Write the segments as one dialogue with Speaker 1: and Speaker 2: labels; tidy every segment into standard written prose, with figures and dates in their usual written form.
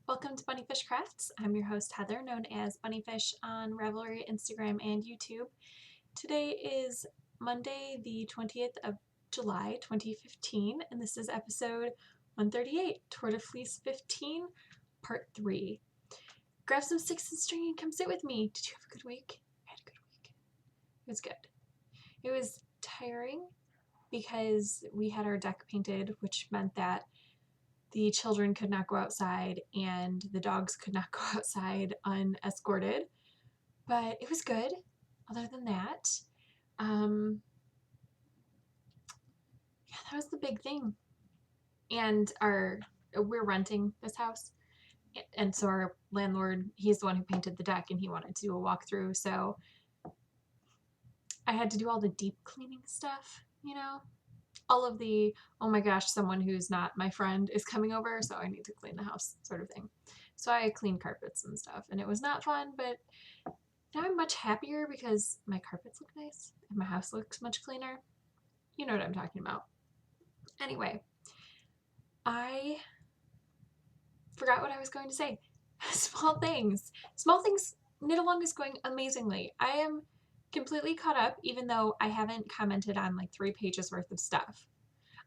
Speaker 1: Welcome to Bunnyfish Crafts. I'm your host Heather, known as Bunnyfish on Ravelry, Instagram, and YouTube. Today is Monday, the 20th of July, 2015, and this is episode 138, Tour de Fleece 15, part 3. Grab some sticks and string and come sit with me. Did you have a good week? I had a good week. It was good. It was tiring because we had our deck painted, which meant that the children could not go outside and the dogs could not go outside unescorted, but it was good. Other than that, yeah, that was the big thing. And we're renting this house, and so our landlord, he's the one who painted the deck, and he wanted to do a walkthrough, so I had to do all the deep cleaning stuff, all of the, oh my gosh, someone who's not my friend is coming over, so I need to clean the house sort of thing. So I cleaned carpets and stuff, and it was not fun, but now I'm much happier because my carpets look nice and my house looks much cleaner. You know what I'm talking about. Anyway, I forgot what I was going to say. Small things. Small things knit along is going amazingly. I am completely caught up, even though I haven't commented on like 3 pages worth of stuff.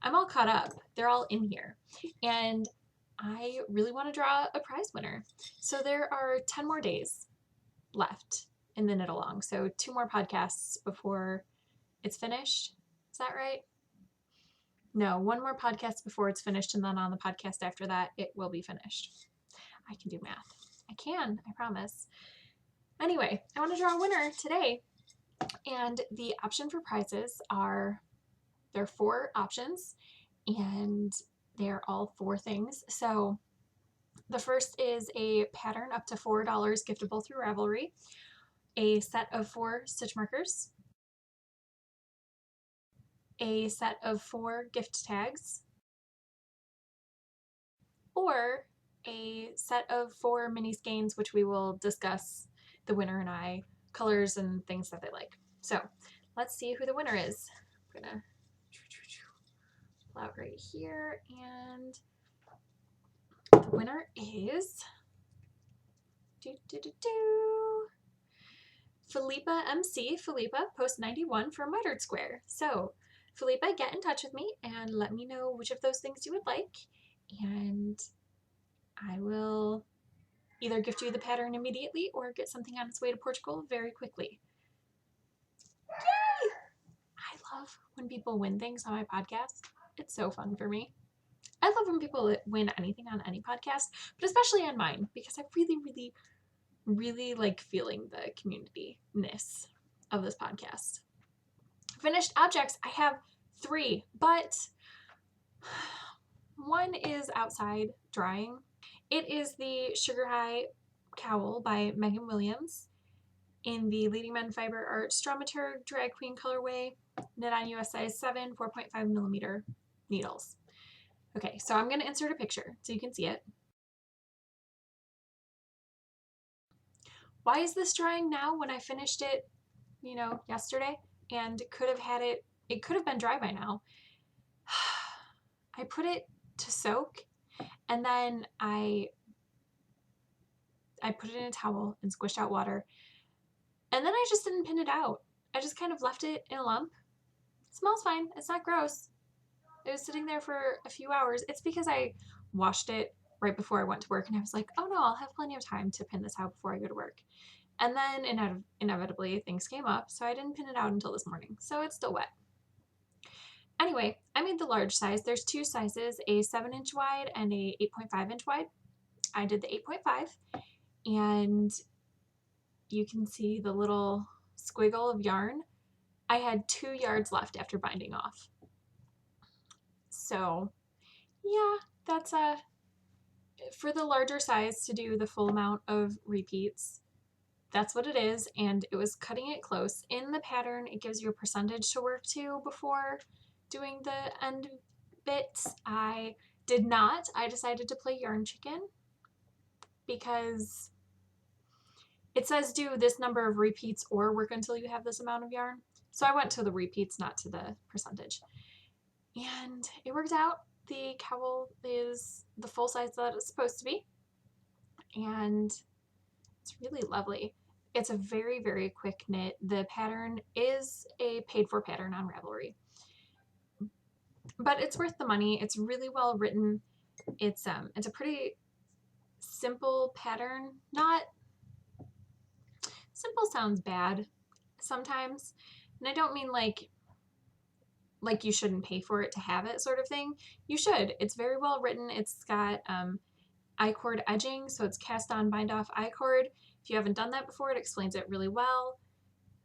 Speaker 1: I'm all caught up. They're all in here. And I really want to draw a prize winner. So there are 10 more days left in the knit along. So 2 more podcasts before it's finished. Is that right? No, 1 more podcast before it's finished, and then on the podcast after that, it will be finished. I can do math. I can, I promise. Anyway, I want to draw a winner today. And the option for prizes there are 4 options, and they're all 4 things. So the first is a pattern up to $4 giftable through Ravelry, a set of 4 stitch markers, a set of 4 gift tags, or a set of 4 mini skeins, which we will discuss, the winner and I, colors and things that they like. So let's see who the winner is. I'm gonna pull out right here, and the winner is Philippa MC. Philippa, post 91 for Muttered Square. So Philippa, get in touch with me and let me know which of those things you would like, and I will either gift you the pattern immediately or get something on its way to Portugal very quickly. Yay! I love when people win things on my podcast. It's so fun for me. I love when people win anything on any podcast, but especially on mine, because I really, really, really like feeling the community-ness of this podcast. Finished objects, I have 3, but one is outside drying. It is the Sugar High Cowl by Megan Williams in the Leading Men Fiber Art Dramaturg Drag Queen colorway, knit on US size 7, 4.5 millimeter needles. Okay, so I'm going to insert a picture so you can see it. Why is this drying now when I finished it, yesterday, and it could have been dry by now? I put it to soak, and then I put it in a towel and squished out water, and then I just didn't pin it out. I just kind of left it in a lump. It smells fine. It's not gross. It was sitting there for a few hours. It's because I washed it right before I went to work, and I was like, oh no, I'll have plenty of time to pin this out before I go to work. And then inevitably things came up, so I didn't pin it out until this morning. So it's still wet. Anyway, I made the large size. There's 2 sizes, a 7-inch wide and a 8.5-inch wide. I did the 8.5, and you can see the little squiggle of yarn. I had 2 yards left after binding off. So yeah, that's for the larger size to do the full amount of repeats. That's what it is, and it was cutting it close. In the pattern, it gives you a percentage to work to before doing the end bits. I did not. I decided to play yarn chicken because it says do this number of repeats or work until you have this amount of yarn. So I went to the repeats, not to the percentage. And it worked out. The cowl is the full size that it's supposed to be. and it's really lovely. It's a very, very quick knit. The pattern is a paid for pattern on Ravelry, but it's worth the money. It's really well written. It's a pretty simple pattern. Not simple sounds bad sometimes, and I don't mean like you shouldn't pay for it to have it sort of thing. You should. It's very well written. It's got I-cord edging, so it's cast on bind off I-cord. If you haven't done that before, it explains it really well.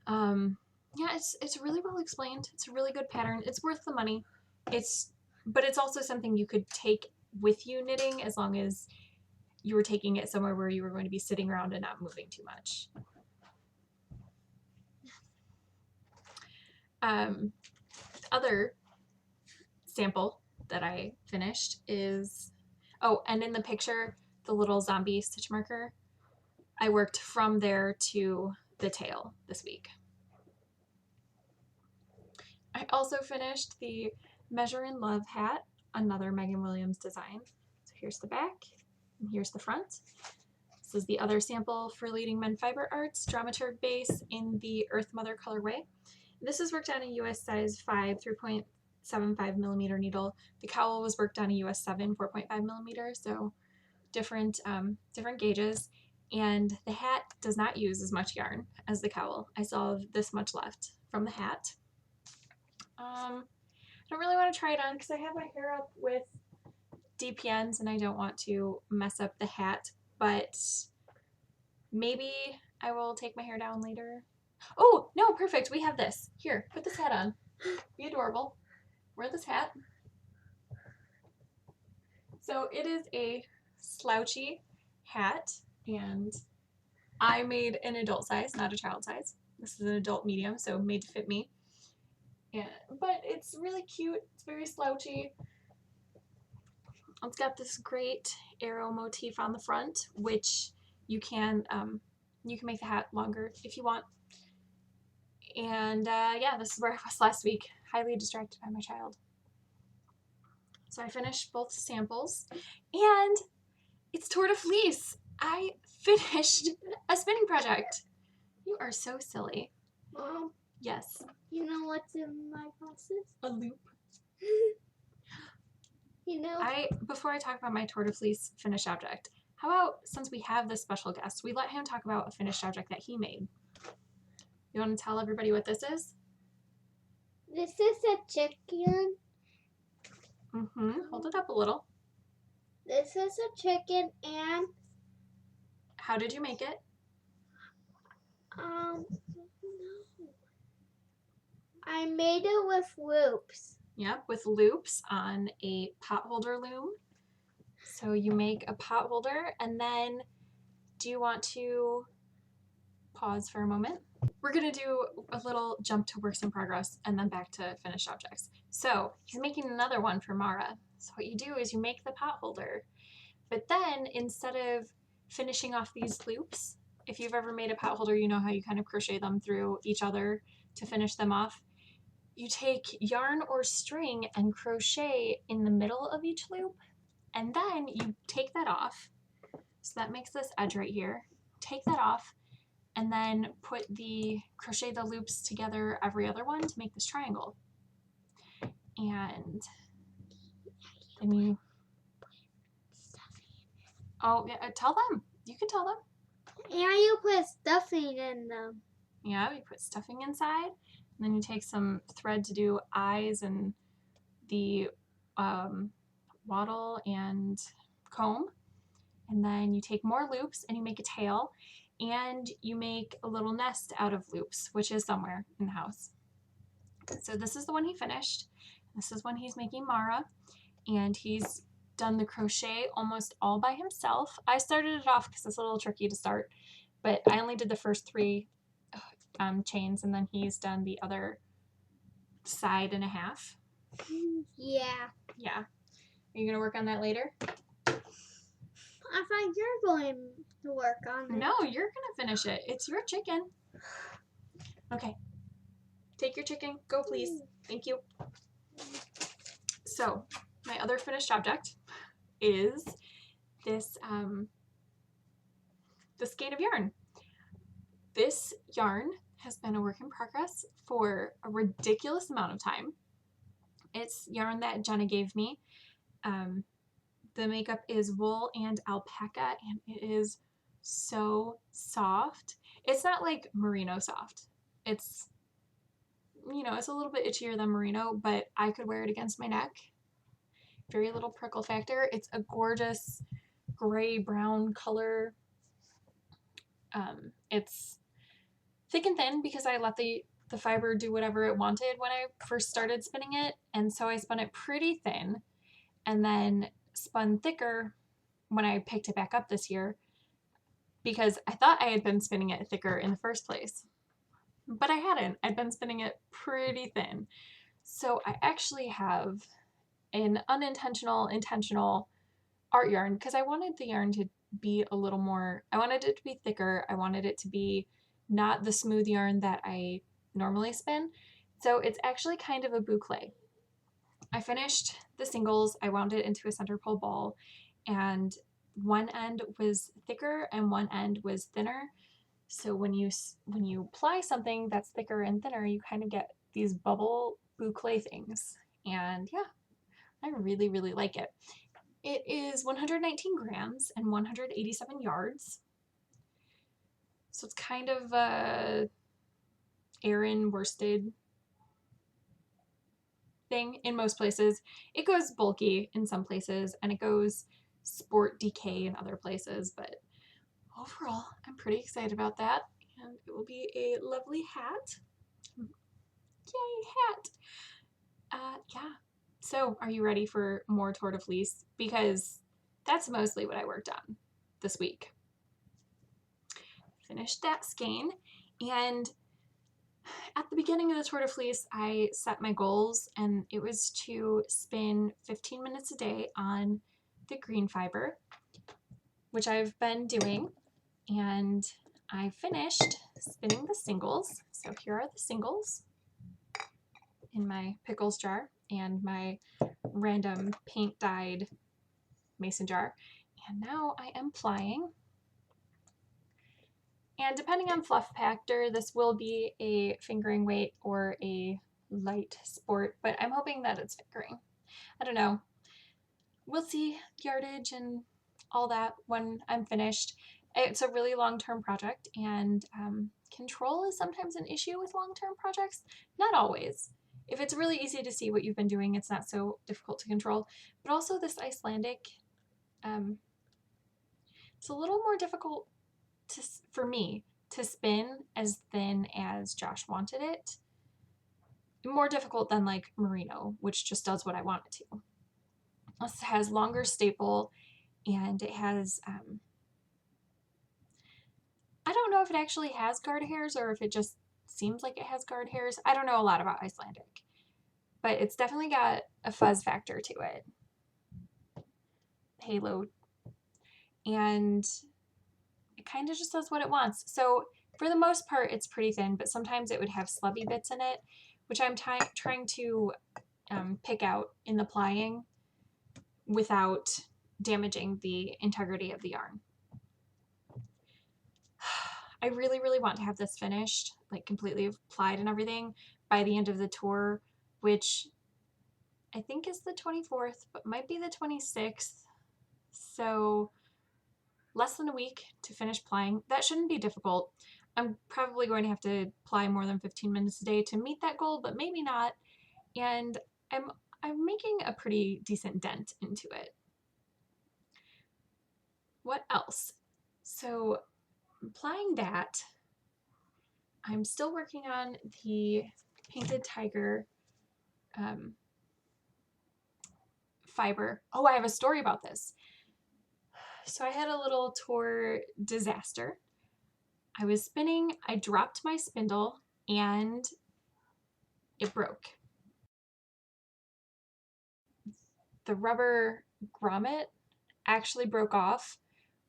Speaker 1: Yeah, it's really well explained. It's a really good pattern. It's worth the money. But it's also something you could take with you knitting, as long as you were taking it somewhere where you were going to be sitting around and not moving too much. Other sample that I finished is, oh, and in the picture, the little zombie stitch marker, I worked from there to the tail this week. I also finished the Measure in Love hat, another Megan Williams design. So here's the back, and here's the front. This is the other sample for Leading Men Fiber Arts, Dramaturg base in the Earth Mother colorway. This is worked on a US size 5 3.75 millimeter needle. The cowl was worked on a US 7 4.5 millimeter, so different gauges. And the hat does not use as much yarn as the cowl. I still have this much left from the hat. I don't really want to try it on because I have my hair up with DPNs and I don't want to mess up the hat, but maybe I will take my hair down later. Oh, no, perfect. We have this. Here, put this hat on. Be adorable. Wear this hat. So it is a slouchy hat, and I made an adult size, not a child size. This is an adult medium, so made to fit me. But it's really cute. It's very slouchy. It's got this great arrow motif on the front, which you can make the hat longer if you want. And yeah, this is where I was last week, highly distracted by my child. So I finished both samples, and it's Tour de Fleece. I finished a spinning project. You are so silly.
Speaker 2: Mom,
Speaker 1: yes.
Speaker 2: You know what's in my process?
Speaker 1: A loop.
Speaker 2: You know?
Speaker 1: Before I talk about my Tour de Fleece finished object, how about, since we have this special guest, we let him talk about a finished object that he made. You want to tell everybody what this is?
Speaker 2: This is a chicken.
Speaker 1: Hold it up a little.
Speaker 2: This is a chicken, and
Speaker 1: how did you make it?
Speaker 2: No. I made it with loops.
Speaker 1: Yep, with loops on a pot holder loom. So you make a pot holder, and then do you want to pause for a moment? We're going to do a little jump to works in progress and then back to finished objects. So he's making another one for Mara. So what you do is you make the pot holder, but then instead of finishing off these loops, if you've ever made a pot holder, you know how you kind of crochet them through each other to finish them off. You take yarn or string and crochet in the middle of each loop, and then you take that off. So that makes this edge right here. Take that off, and then crochet the loops together every other one to make this triangle. And then you, oh yeah, tell them. You can tell them.
Speaker 2: And you put stuffing in them.
Speaker 1: Yeah, you put stuffing inside. And then you take some thread to do eyes and the wattle and comb. And then you take more loops and you make a tail, and you make a little nest out of loops, which is somewhere in the house. So this is the one he finished. This is one he's making Mara, and he's done the crochet almost all by himself. I started it off because it's a little tricky to start, but I only did the first 3 chains, and then he's done the other side and a half.
Speaker 2: Yeah.
Speaker 1: Yeah. Are you going to work on that later?
Speaker 2: I thought you're going to work on it.
Speaker 1: No, you're going to finish it. It's your chicken. Okay. Take your chicken. Go, please. Thank you. So, my other finished object is this the skein of yarn. This yarn has been a work in progress for a ridiculous amount of time. It's yarn that Jenna gave me. The makeup is wool and alpaca, and it is so soft. It's not like merino soft. It's, it's a little bit itchier than merino, but I could wear it against my neck. Very little prickle factor. It's a gorgeous gray brown color. It's thick and thin because I let the fiber do whatever it wanted when I first started spinning it, and so I spun it pretty thin and then spun thicker when I picked it back up this year because I thought I had been spinning it thicker in the first place, but I hadn't. I'd been spinning it pretty thin. So I actually have an unintentional, intentional art yarn because I wanted the yarn to be a little more, I wanted it to be thicker. I wanted it to be not the smooth yarn that I normally spin. So it's actually kind of a boucle. I finished the singles, I wound it into a center pole ball, and one end was thicker and one end was thinner. So when you apply something that's thicker and thinner, you kind of get these bubble boucle things. And yeah, I really, really like it. It is 119 grams and 187 yards. So it's kind of a Aran worsted thing in most places. It goes bulky in some places and it goes sport decay in other places, but overall, I'm pretty excited about that, and it will be a lovely hat. Yay, hat! Yeah. So, are you ready for more Tour de Fleece? Because that's mostly what I worked on this week. Finished that skein, and at the beginning of the Tour de Fleece, I set my goals, and it was to spin 15 minutes a day on the green fiber, which I've been doing, and I finished spinning the singles. So here are the singles in my pickles jar and my random paint dyed mason jar. And now I am plying. And depending on fluff factor, this will be a fingering weight or a light sport, but I'm hoping that it's fingering. I don't know. We'll see yardage and all that when I'm finished. It's a really long-term project, and control is sometimes an issue with long-term projects. Not always. If it's really easy to see what you've been doing, it's not so difficult to control. But also this Icelandic, it's a little more difficult for me to spin as thin as Josh wanted it. More difficult than like merino, which just does what I want it to. This has longer staple, and it has I don't know if it actually has guard hairs or if it just seems like it has guard hairs. I don't know a lot about Icelandic, but it's definitely got a fuzz factor to it. Halo. And it kind of just does what it wants. So for the most part, it's pretty thin, but sometimes it would have slubby bits in it, which I'm trying to pick out in the plying without damaging the integrity of the yarn. I really, really want to have this finished, like completely applied and everything by the end of the tour, which I think is the 24th, but might be the 26th. So less than a week to finish plying. That shouldn't be difficult. I'm probably going to have to ply more than 15 minutes a day to meet that goal, but maybe not. And I'm making a pretty decent dent into it. What else? So applying that, I'm still working on the Painted Tiger fiber. Oh, I have a story about this. So I had a little tour disaster. I was spinning, I dropped my spindle, and it broke. The rubber grommet actually broke off,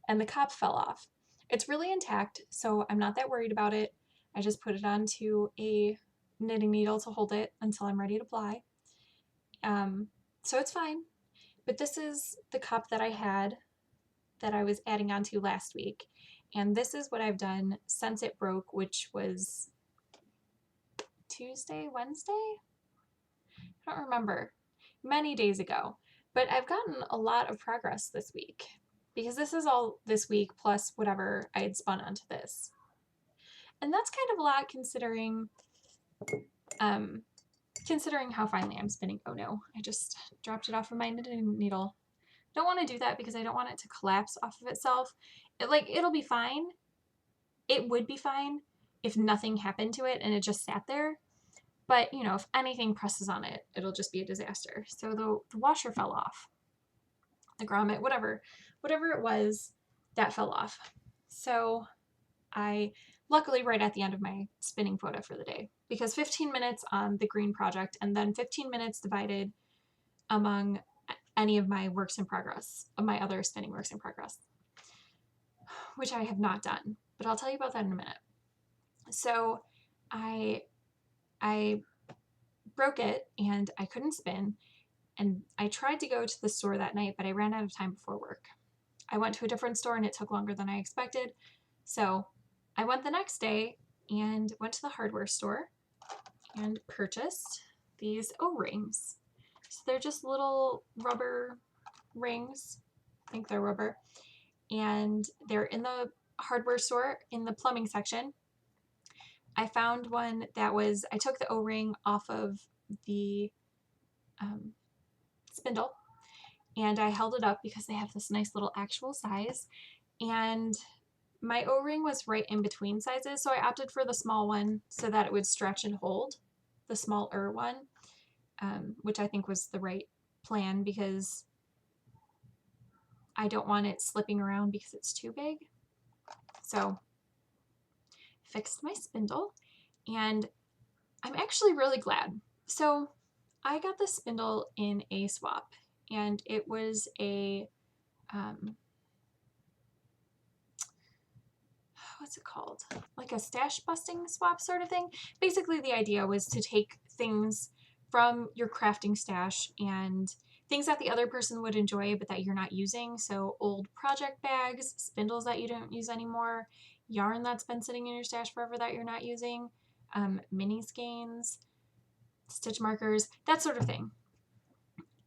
Speaker 1: and the cup fell off. It's really intact, so I'm not that worried about it. I just put it onto a knitting needle to hold it until I'm ready to ply. So it's fine. But this is the cup that I had that I was adding onto last week. And this is what I've done since it broke, which was Tuesday, Wednesday? I don't remember. Many days ago. But I've gotten a lot of progress this week because this is all this week plus whatever I had spun onto this. And that's kind of a lot considering how finely I'm spinning. Oh no, I just dropped it off of my knitting needle. Don't want to do that because I don't want it to collapse off of itself. It'll be fine. It would be fine if nothing happened to it and it just sat there. But, if anything presses on it, it'll just be a disaster. So the washer fell off. The grommet, whatever it was, that fell off. So I, luckily right at the end of my spinning quota for the day, because 15 minutes on the green project and then 15 minutes divided among any of my works in progress, of my other spinning works in progress, which I have not done, but I'll tell you about that in a minute. So I broke it and I couldn't spin, and I tried to go to the store that night, but I ran out of time before work. I went to a different store and it took longer than I expected. So I went the next day and went to the hardware store and purchased these O-rings. So they're just little rubber rings. I think they're rubber. And they're in the hardware store in the plumbing section. I found one that I took the O-ring off of the spindle and I held it up because they have this nice little actual size. And my O-ring was right in between sizes, so I opted for the small one so that it would stretch and hold, the smaller one, which I think was the right plan because I don't want it slipping around because it's too big. So fixed my spindle, and I'm actually really glad. So I got the spindle in a swap, and it was a what's it called? Like a stash busting swap sort of thing. Basically, the idea was to take things from your crafting stash and things that the other person would enjoy but that you're not using. So old project bags, spindles that you don't use anymore, yarn that's been sitting in your stash forever that you're not using, mini skeins, stitch markers, that sort of thing.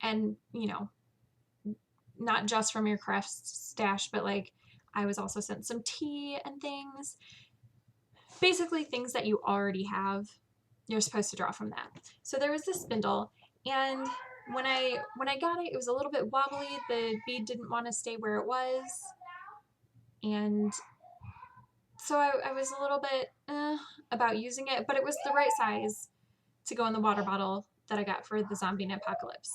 Speaker 1: And, not just from your craft stash, but I was also sent some tea and things. Basically things that you already have, you're supposed to draw from that. So there was this spindle, and when I got it, it was a little bit wobbly. The bead didn't want to stay where it was, and so I was a little bit about using it, but it was the right size to go in the water bottle that I got for the zombie apocalypse.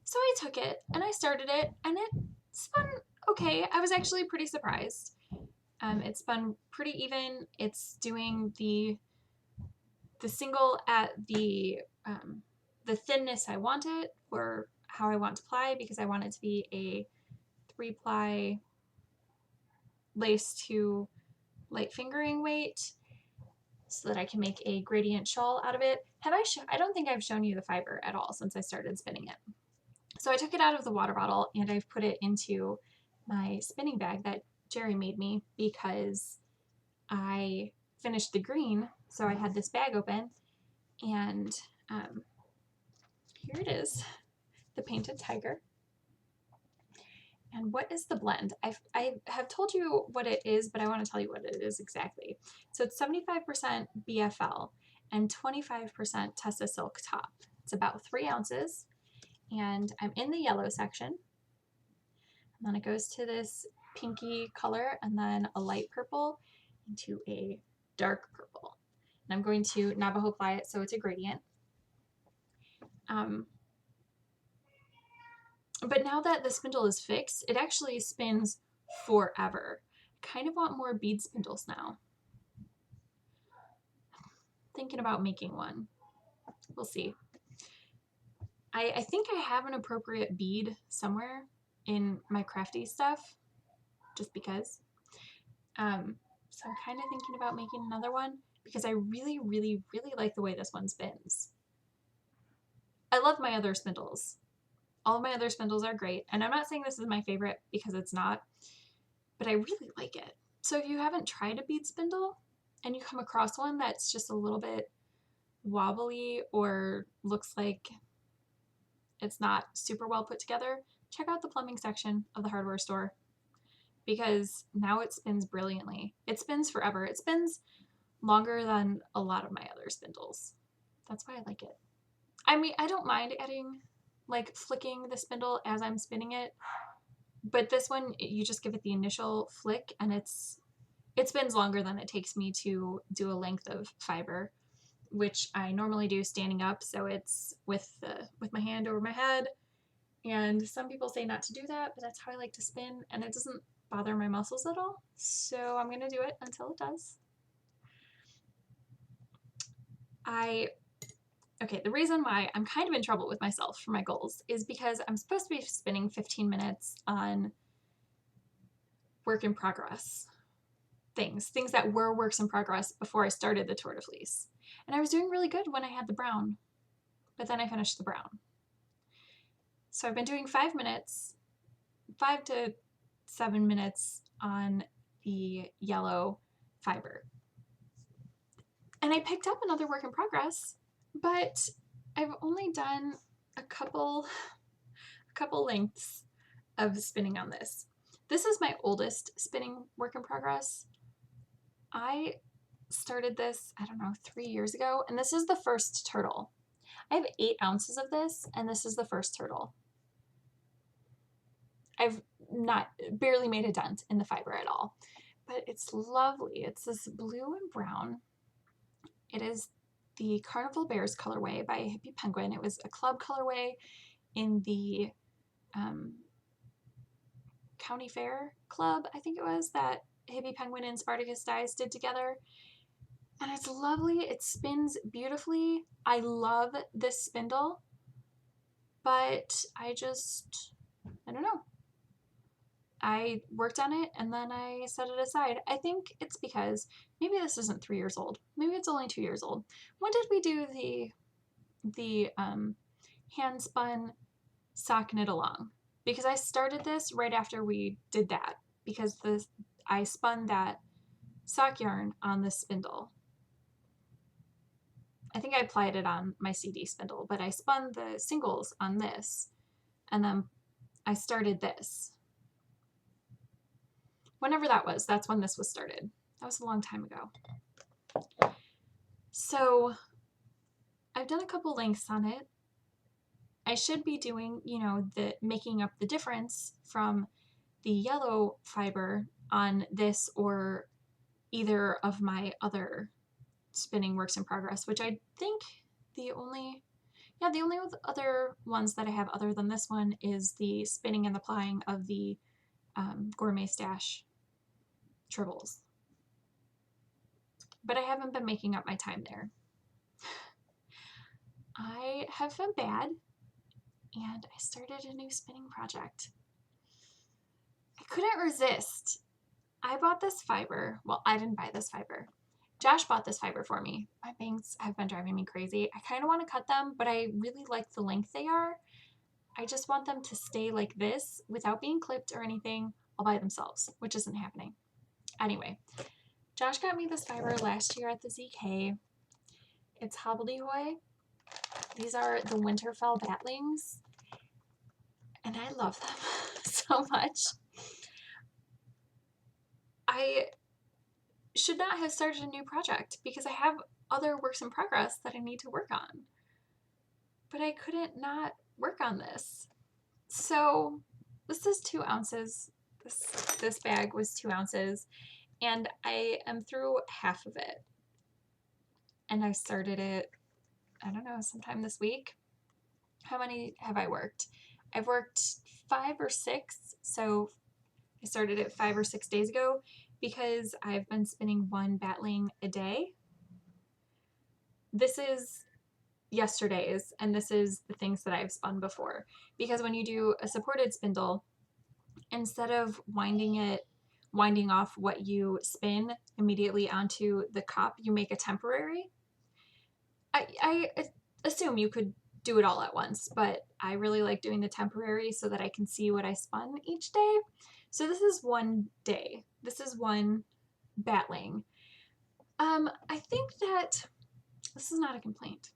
Speaker 1: So I took it and I started it, and it spun okay. I was actually pretty surprised. It spun pretty even. It's doing the single at the thinness I want it, or how I want to ply, because I want it to be a 3-ply lace to light fingering weight so that I can make a gradient shawl out of it. I don't think I've shown you the fiber at all since I started spinning it. So I took it out of the water bottle and I've put it into my spinning bag that Jerry made me because I finished the green. So I had this bag open, and here it is, the painted tiger. And what is the blend? I have told you what it is, but I want to tell you what it is exactly. So it's 75% BFL and 25% Tessa Silk Top. It's about 3 ounces, and I'm in the yellow section. And then it goes to this pinky color and then a light purple into a dark purple. And I'm going to Navajo ply it so it's a gradient. But now that the spindle is fixed, it actually spins forever. I kind of want more bead spindles now. Thinking about making one. We'll see. I think I have an appropriate bead somewhere in my crafty stuff, just because. So I'm kind of thinking about making another one because I really, really, really like the way this one spins. I love my other spindles. All of my other spindles are great, and I'm not saying this is my favorite because it's not, but I really like it. So if you haven't tried a bead spindle and you come across one that's just a little bit wobbly or looks like it's not super well put together, check out the plumbing section of the hardware store because now it spins brilliantly. It spins forever. It spins longer than a lot of my other spindles. That's why I like it. I mean, I don't mind adding, like, flicking the spindle as I'm spinning it, but this one, you just give it the initial flick and it spins longer than it takes me to do a length of fiber, which I normally do standing up, so it's with my hand over my head. And some people say not to do that, but that's how I like to spin, and it doesn't bother my muscles at all. So I'm gonna do it until it does. Okay, the reason why I'm kind of in trouble with myself for my goals is because I'm supposed to be spending 15 minutes on work in progress things that were works in progress before I started the Tour de Fleece. And I was doing really good when I had the brown, but then I finished the brown. So I've been doing 5 to 7 minutes on the yellow fiber. And I picked up another work in progress, but I've only done a couple lengths of spinning on this. This is my oldest spinning work in progress. I started this, I don't know, 3 years ago, and this is the first turtle. I have 8 ounces of this, and this is the first turtle. I've barely made a dent in the fiber at all, but it's lovely. It's this blue and brown. It is the Carnival Bears colorway by Hippie Penguin. It was a club colorway in the County Fair Club, I think it was, that Hippie Penguin and Spartacus Dyes did together. And it's lovely. It spins beautifully. I love this spindle, but I don't know. I worked on it and then I set it aside. I think it's because maybe this isn't 3 years old. Maybe it's only 2 years old. When did we do the hand spun sock knit along? Because I started this right after we did that because I spun that sock yarn on the spindle. I think I applied it on my CD spindle, but I spun the singles on this and then I started this. Whenever that was, that's when this was started. That was a long time ago. So I've done a couple lengths on it. I should be doing, the making up the difference from the yellow fiber on this or either of my other spinning works in progress, which I think the only other ones that I have other than this one is the spinning and applying of the Gourmet Stash tribbles. But I haven't been making up my time there. I have been bad, and I started a new spinning project. I couldn't resist. I bought this fiber. Well, I didn't buy this fiber. Josh bought this fiber for me. My bangs have been driving me crazy. I kind of want to cut them, but I really like the length they are. I just want them to stay like this without being clipped or anything all by themselves, which isn't happening. Anyway, Josh got me this fiber last year at the ZK. It's hobbledehoy. These are the Winterfell batlings, and I love them so much. I should not have started a new project because I have other works in progress that I need to work on. But I couldn't not work on this. So this is 2 ounces. This bag was 2 ounces, and I am through half of it. And I started it, I don't know, sometime this week. How many have I worked? I've worked 5 or 6, so I started it 5 or 6 days ago because I've been spinning 1 batling a day. This is yesterday's, and this is the things that I've spun before. Because when you do a supported spindle, instead of winding off what you spin immediately onto the cup, you make a temporary. I assume you could do it all at once, but I really like doing the temporary so that I can see what I spun each day. So this is one day. This is one batling. I think that this is not a complaint.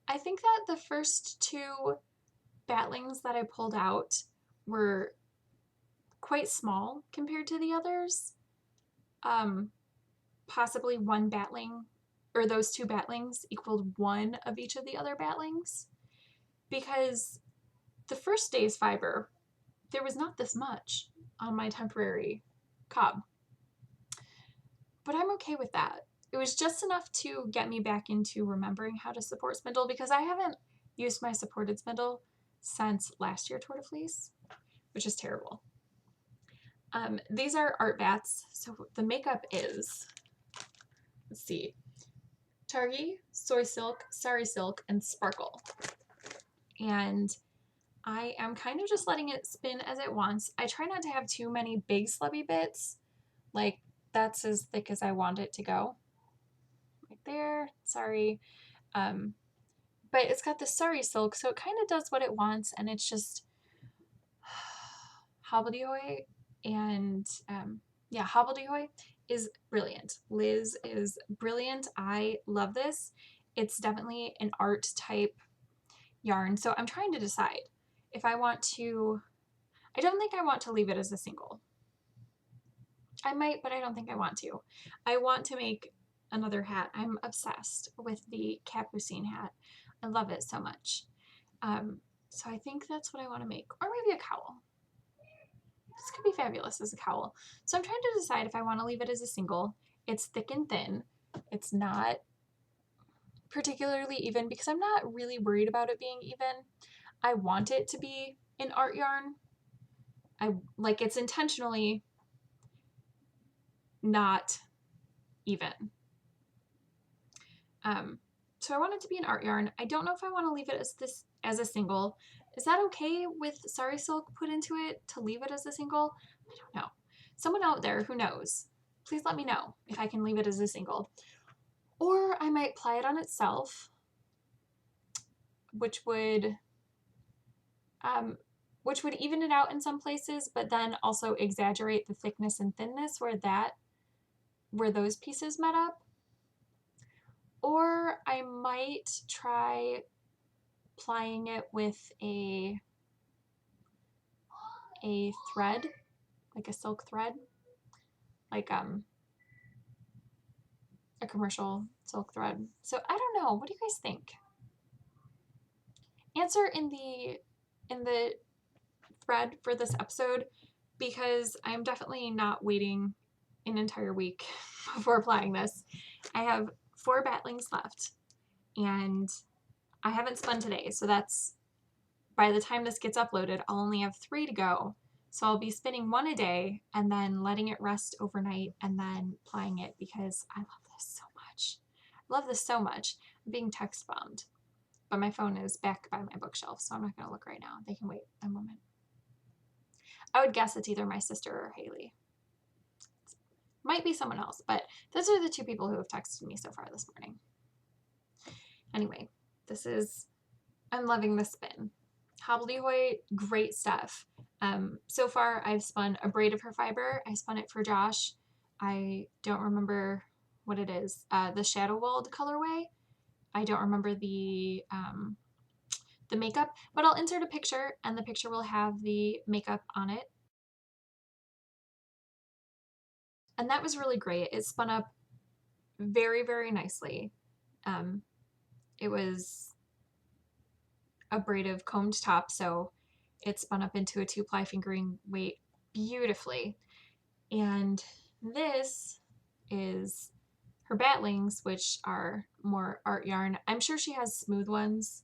Speaker 1: I think that the first two batlings that I pulled out were quite small compared to the others. Possibly one batling, or those two batlings equaled one of each of the other batlings, because the first day's fiber, there was not this much on my temporary cob. But I'm okay with that. It was just enough to get me back into remembering how to support spindle, because I haven't used my supported spindle since last year Tour de Fleece, which is terrible. These are art bats, so the makeup is, let's see, Targi, Soy Silk, Sari Silk, and Sparkle. And I am kind of just letting it spin as it wants. I try not to have too many big slubby bits, like that's as thick as I want it to go. Right there, sorry. But it's got the Sari Silk, so it kind of does what it wants, and it's just hobbledehoy, and yeah, hobbledehoy is brilliant. Liz is brilliant. I love this. It's definitely an art type yarn, so I'm trying to decide if I want to. I don't think I want to leave it as a single. I might, but I don't think I want to. I want to make another hat. I'm obsessed with the Capucine hat. I love it so much. So I think that's what I want to make, or maybe a cowl. This could be fabulous as a cowl. So I'm trying to decide if I want to leave it as a single. It's thick and thin. It's not particularly even, because I'm not really worried about it being even. I want it to be an art yarn. I like it's intentionally not even. So I want it to be an art yarn. I don't know if I want to leave it as a single. Is that okay with Sari Silk put into it to leave it as a single? I don't know. Someone out there who knows, please let me know if I can leave it as a single. Or I might ply it on itself, which would even it out in some places, but then also exaggerate the thickness and thinness where those pieces met up. Or I might try plying it with a thread, like a silk thread, like a commercial silk thread. So I don't know. What do you guys think? Answer in the thread for this episode, because I'm definitely not waiting an entire week before applying this. I have 4 batlings left, and I haven't spun today, so that's, by the time this gets uploaded, I'll only have 3 to go. So I'll be spinning 1 a day and then letting it rest overnight and then plying it, because I love this so much. I love this so much. I'm being text bombed, but my phone is back by my bookshelf, so I'm not going to look right now. They can wait a moment. I would guess it's either my sister or Haley. Might be someone else, but those are the 2 people who have texted me so far this morning. Anyway, I'm loving this spin. Hobbledehoy, great stuff. So far, I've spun a braid of her fiber. I spun it for Josh. I don't remember what it is. The Shadow Walled colorway. I don't remember the makeup, but I'll insert a picture, and the picture will have the makeup on it. And that was really great. It spun up very, very nicely. It was a braid of combed top, so it spun up into a 2-ply fingering weight beautifully. And this is her batlings, which are more art yarn. I'm sure she has smooth ones.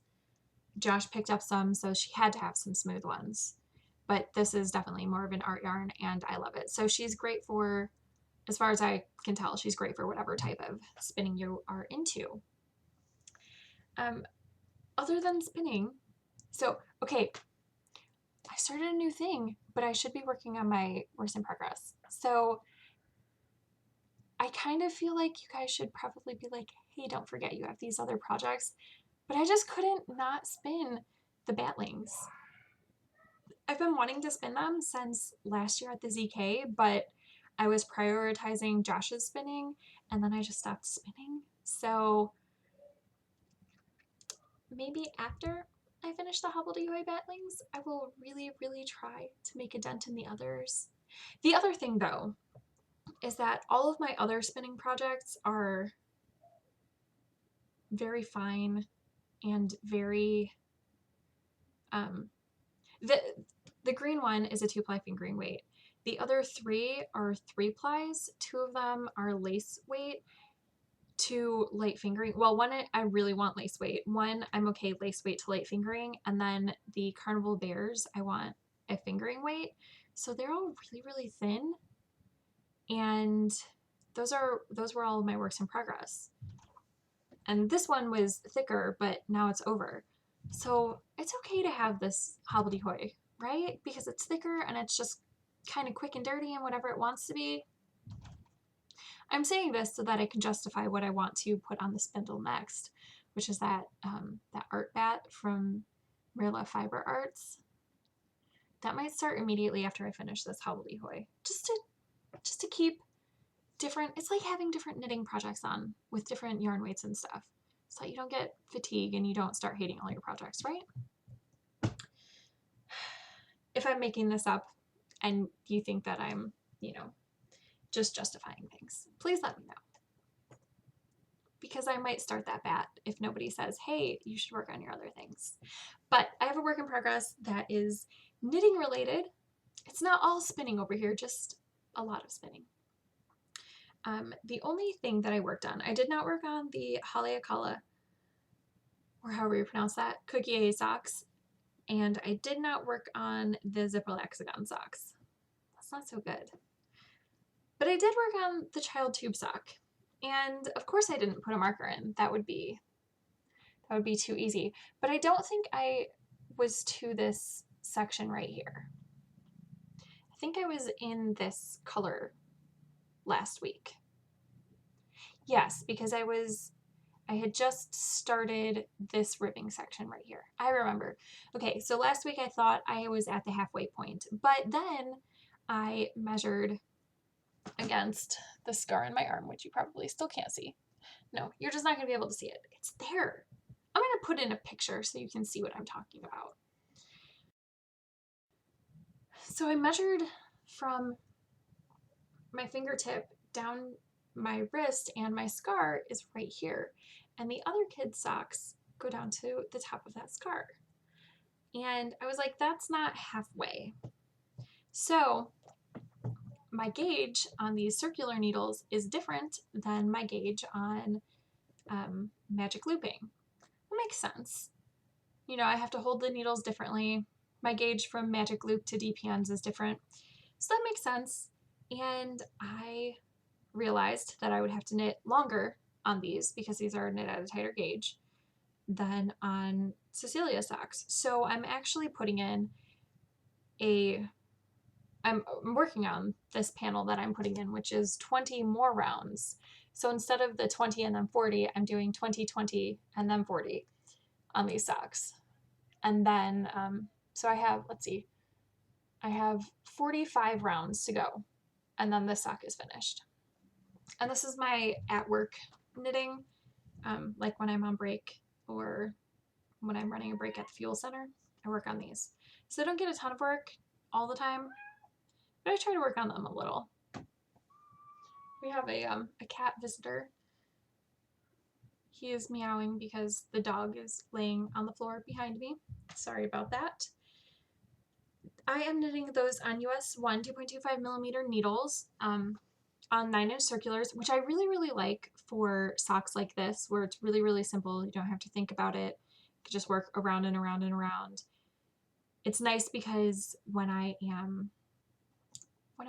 Speaker 1: Josh picked up some, so she had to have some smooth ones. But this is definitely more of an art yarn, and I love it. So she's great for, as far as I can tell, she's great for whatever type of spinning you are into. Other than spinning, so, okay, I started a new thing, but I should be working on my work in progress. So I kind of feel like you guys should probably be like, hey, don't forget you have these other projects. but I just couldn't not spin the batlings. I've been wanting to spin them since last year at the ZK, but I was prioritizing Josh's spinning and then I just stopped spinning. So maybe after I finish the hobbledehoy batlings, I will really, really try to make a dent in the others. The other thing though is that all of my other spinning projects are very fine and very the the green one is a 2-ply fingering weight. The other 3 are 3-plies. 2 of them are lace weight, 2 light fingering. Well, one I really want lace weight. One I'm okay lace weight to light fingering, and then the Carnival Bears I want a fingering weight. So they're all really, really thin, and those were all of my works in progress. And this one was thicker, but now it's over. So it's okay to have this hobbledehoy, right? Because it's thicker and it's just kind of quick and dirty and whatever it wants to be. I'm saying this so that I can justify what I want to put on the spindle next, which is that that art bat from Marilla Fiber Arts. That might start immediately after I finish this hobbledehoy, just to keep different. It's like having different knitting projects on with different yarn weights and stuff, so that you don't get fatigue and you don't start hating all your projects, right? If I'm making this up and you think that I'm, just justifying things, please let me know. Because I might start that bat if nobody says, hey, you should work on your other things. But I have a work in progress that is knitting related. It's not all spinning over here, just a lot of spinning. The only thing that I worked on, I did not work on the Haleakala, or however you pronounce that, Cookie socks, and I did not work on the Zipper Hexagon socks. That's not so good. But I did work on the child tube sock, and of course I didn't put a marker in. That would be too easy. But I don't think I was to this section right here. I think I was in this color last week. Yes, because I had just started this ribbing section right here. I remember. Okay, so last week I thought I was at the halfway point, but then I measured against the scar on my arm, which you probably still can't see. No, you're just not going to be able to see it. It's there. I'm going to put in a picture so you can see what I'm talking about. So I measured from my fingertip down my wrist, and my scar is right here. And the other kid's socks go down to the top of that scar. And I was like, that's not halfway. So my gauge on these circular needles is different than my gauge on magic looping. That makes sense. I have to hold the needles differently. My gauge from magic loop to DPNs is different. So that makes sense. And I realized that I would have to knit longer on these because these are knit at a tighter gauge than on Cecilia's socks. So I'm actually putting in I'm working on this panel that I'm putting in, which is 20 more rounds. So instead of the 20 and then 40, I'm doing 20, 20, and then 40 on these socks. And then, so I have, let's see, I have 45 rounds to go, and then this sock is finished. And this is my at work knitting, like when I'm on break or when I'm running a break at the fuel center, I work on these. So I don't get a ton of work all the time, but I try to work on them a little. We have a cat visitor. He is meowing because the dog is laying on the floor behind me. Sorry about that. I am knitting those on US 1 2.25 millimeter needles on 9-inch circulars, which I really, really like for socks like this, where it's really, really simple. You don't have to think about it. You can just work around and around and around. It's nice because when I'm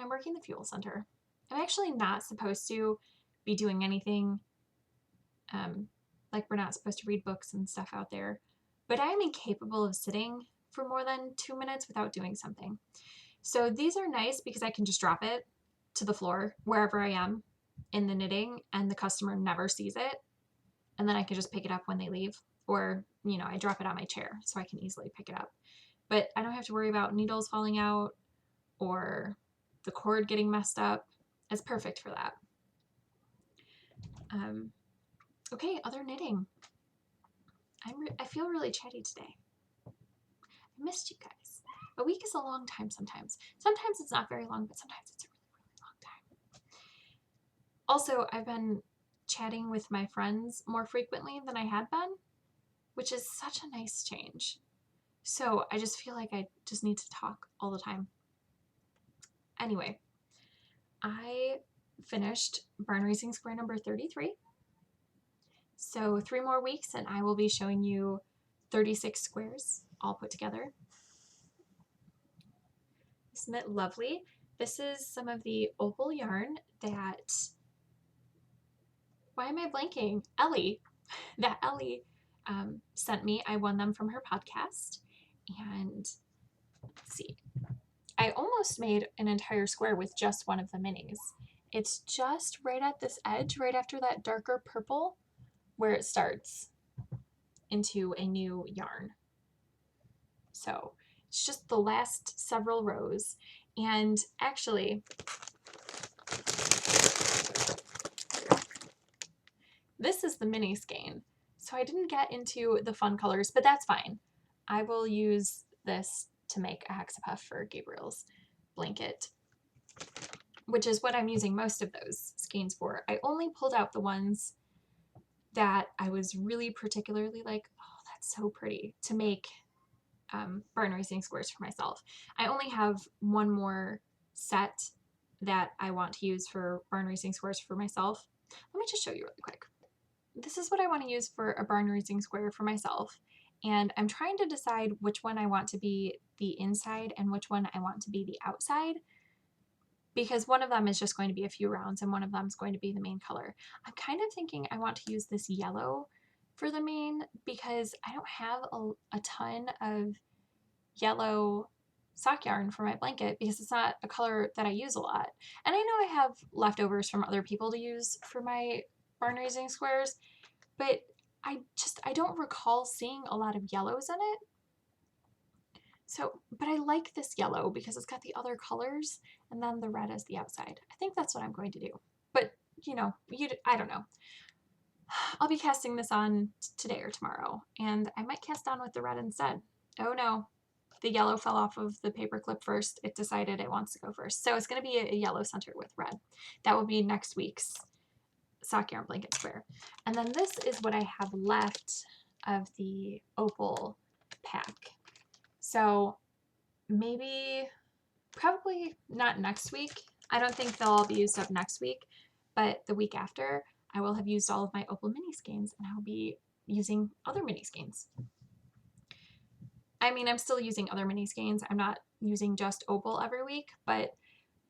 Speaker 1: working the fuel center, I'm actually not supposed to be doing anything. Like we're not supposed to read books and stuff out there, but I am incapable of sitting for more than 2 minutes without doing something. So these are nice because I can just drop it to the floor wherever I am in the knitting and the customer never sees it. And then I can just pick it up when they leave. or, you know, I drop it on my chair so I can easily pick it up. But I don't have to worry about needles falling out or the cord getting messed up. It's perfect for that. Okay, other knitting. I feel really chatty today. I missed you guys. A week is a long time sometimes. Sometimes it's not very long, but sometimes it's a really, really long time. Also, I've been chatting with my friends more frequently than I had been, which is such a nice change. So I just feel like I just need to talk all the time. Anyway, I finished Barn Raising Square number 33. So 3 more weeks and I will be showing you 36 squares all put together. Isn't it lovely? This is some of the opal yarn that, why am I blanking? Ellie, that Ellie sent me. I won them from her podcast. And let's see, I almost made an entire square with just one of the minis. It's just right at this edge, right after that darker purple, where it starts into a new yarn. So it's just the last several rows. And actually, this is the mini skein. So I didn't get into the fun colors, but that's fine. I will use this to make a hexapuff for Gabriel's blanket, which is what I'm using most of those skeins for. I only pulled out the ones that I was really particularly like, oh, that's so pretty, to make barn raising squares for myself. I only have one more set that I want to use for barn raising squares for myself. Let me just show you really quick. This is what I want to use for a barn raising square for myself. And I'm trying to decide which one I want to be the inside and which one I want to be the outside, because one of them is just going to be a few rounds and one of them is going to be the main color. I'm kind of thinking I want to use this yellow for the main because I don't have a ton of yellow sock yarn for my blanket because it's not a color that I use a lot. And I know I have leftovers from other people to use for my barn raising squares, but I don't recall seeing a lot of yellows in it. So, but I like this yellow because it's got the other colors and then the red is the outside. I think that's what I'm going to do. But, you know, I don't know. I'll be casting this on today or tomorrow, and I might cast on with the red instead. Oh no, the yellow fell off of the paper clip first. It decided it wants to go first. So it's going to be a yellow center with red. That will be next week's sock yarn blanket square. And then this is what I have left of the opal pack. So maybe, probably not next week. I don't think they'll all be used up next week, but the week after, I will have used all of my opal mini skeins and I'll be using other mini skeins. I mean, I'm still using other mini skeins. I'm not using just opal every week, but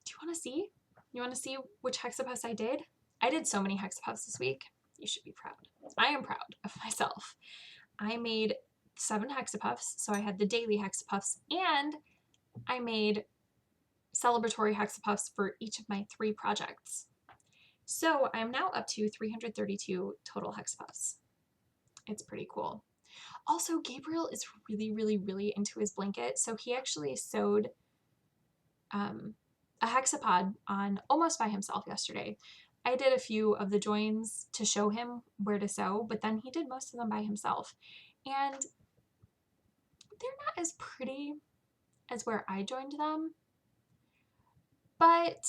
Speaker 1: do you want to see? You want to see which hexapuffs I did? I did so many hexapuffs this week. You should be proud. I am proud of myself. I made 7 hexapuffs, so I had the daily hexapuffs, and I made celebratory hexapuffs for each of my 3 projects. So I'm now up to 332 total hexapuffs. It's pretty cool. Also, Gabriel is really, really, really into his blanket, so he actually sewed a hexapod on almost by himself yesterday. I did a few of the joins to show him where to sew, but then he did most of them by himself. And they're not as pretty as where I joined them, but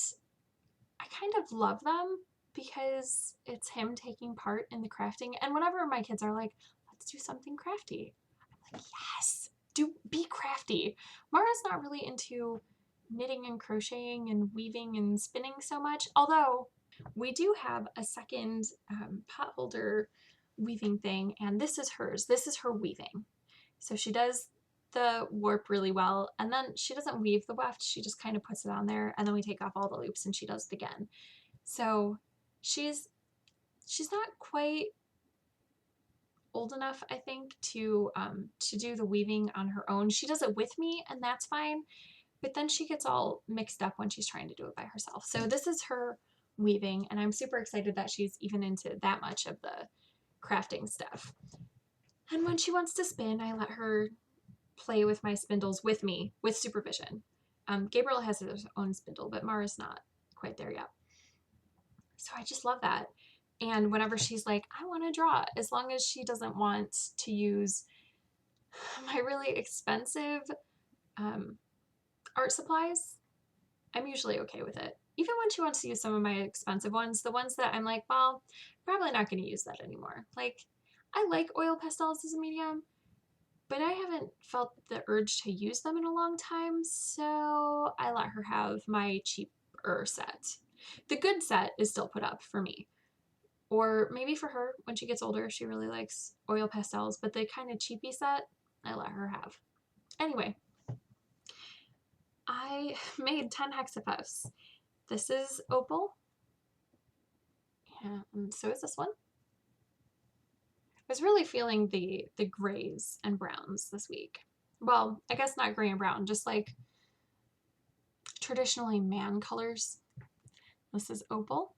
Speaker 1: I kind of love them because it's him taking part in the crafting. And whenever my kids are like, let's do something crafty, I'm like, yes, be crafty. Mara's not really into knitting and crocheting and weaving and spinning so much, although we do have a second pot holder weaving thing, and this is hers. This is her weaving. So she does the warp really well, and then she doesn't weave the weft, she just kind of puts it on there, and then we take off all the loops and she does it again. So she's not quite old enough, I think, to do the weaving on her own. She does it with me, and that's fine, but then she gets all mixed up when she's trying to do it by herself. So this is her weaving, and I'm super excited that she's even into that much of the crafting stuff. And when she wants to spin, I let her play with my spindles with me, with supervision. Gabriel has his own spindle, but Mara's not quite there yet. So I just love that. And whenever she's like, I want to draw, as long as she doesn't want to use my really expensive um, art supplies, I'm usually okay with it. Even when she wants to use some of my expensive ones, the ones that I'm like, well, probably not going to use that anymore. Like, I like oil pastels as a medium, but I haven't felt the urge to use them in a long time, so I let her have my cheaper set. The good set is still put up for me. Or maybe for her when she gets older, she really likes oil pastels, but the kind of cheapy set, I let her have. Anyway, I made 10 hexapuffs. This is opal, and so is this one. I was really feeling the grays and browns this week. Well, I guess not gray and brown, just like traditionally man colors. This is opal.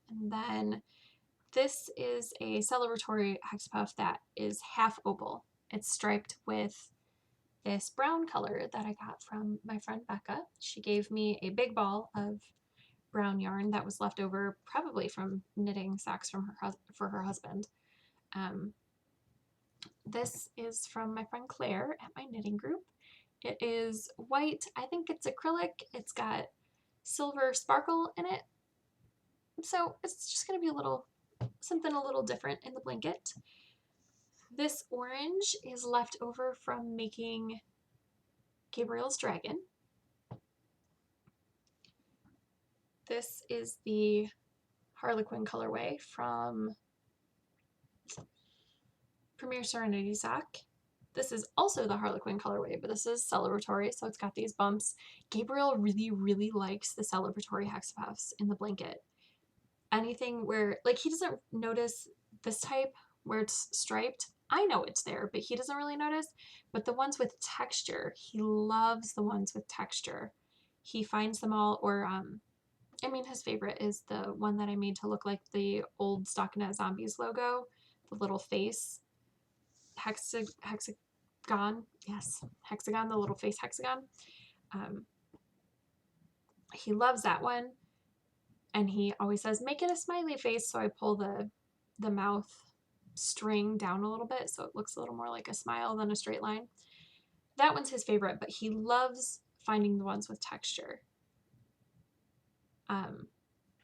Speaker 1: And then this is a celebratory hexapuff that is half opal. It's striped with this brown color that I got from my friend Becca. She gave me a big ball of brown yarn that was left over probably from knitting socks from for her husband. Um, this is from my friend Claire at my knitting group. It is white. I think it's acrylic. It's got silver sparkle in it. So it's just going to be something a little different in the blanket. This orange is left over from making Gabriel's dragon. This is the Harlequin colorway from Premier Serenity Sock. This is also the Harlequin colorway, but this is celebratory, so it's got these bumps. Gabriel really, really likes the celebratory hexapuffs in the blanket. Anything where, like, he doesn't notice this type where it's striped. I know it's there, but he doesn't really notice. But the ones with texture, he loves the ones with texture. He finds them all, or I mean, his favorite is the one that I made to look like the old Stockinette Zombies logo, the little face, hexagon, yes, hexagon, the little face hexagon. Um, he loves that one, and he always says, make it a smiley face, so I pull the mouth string down a little bit so it looks a little more like a smile than a straight line. That one's his favorite, but he loves finding the ones with texture.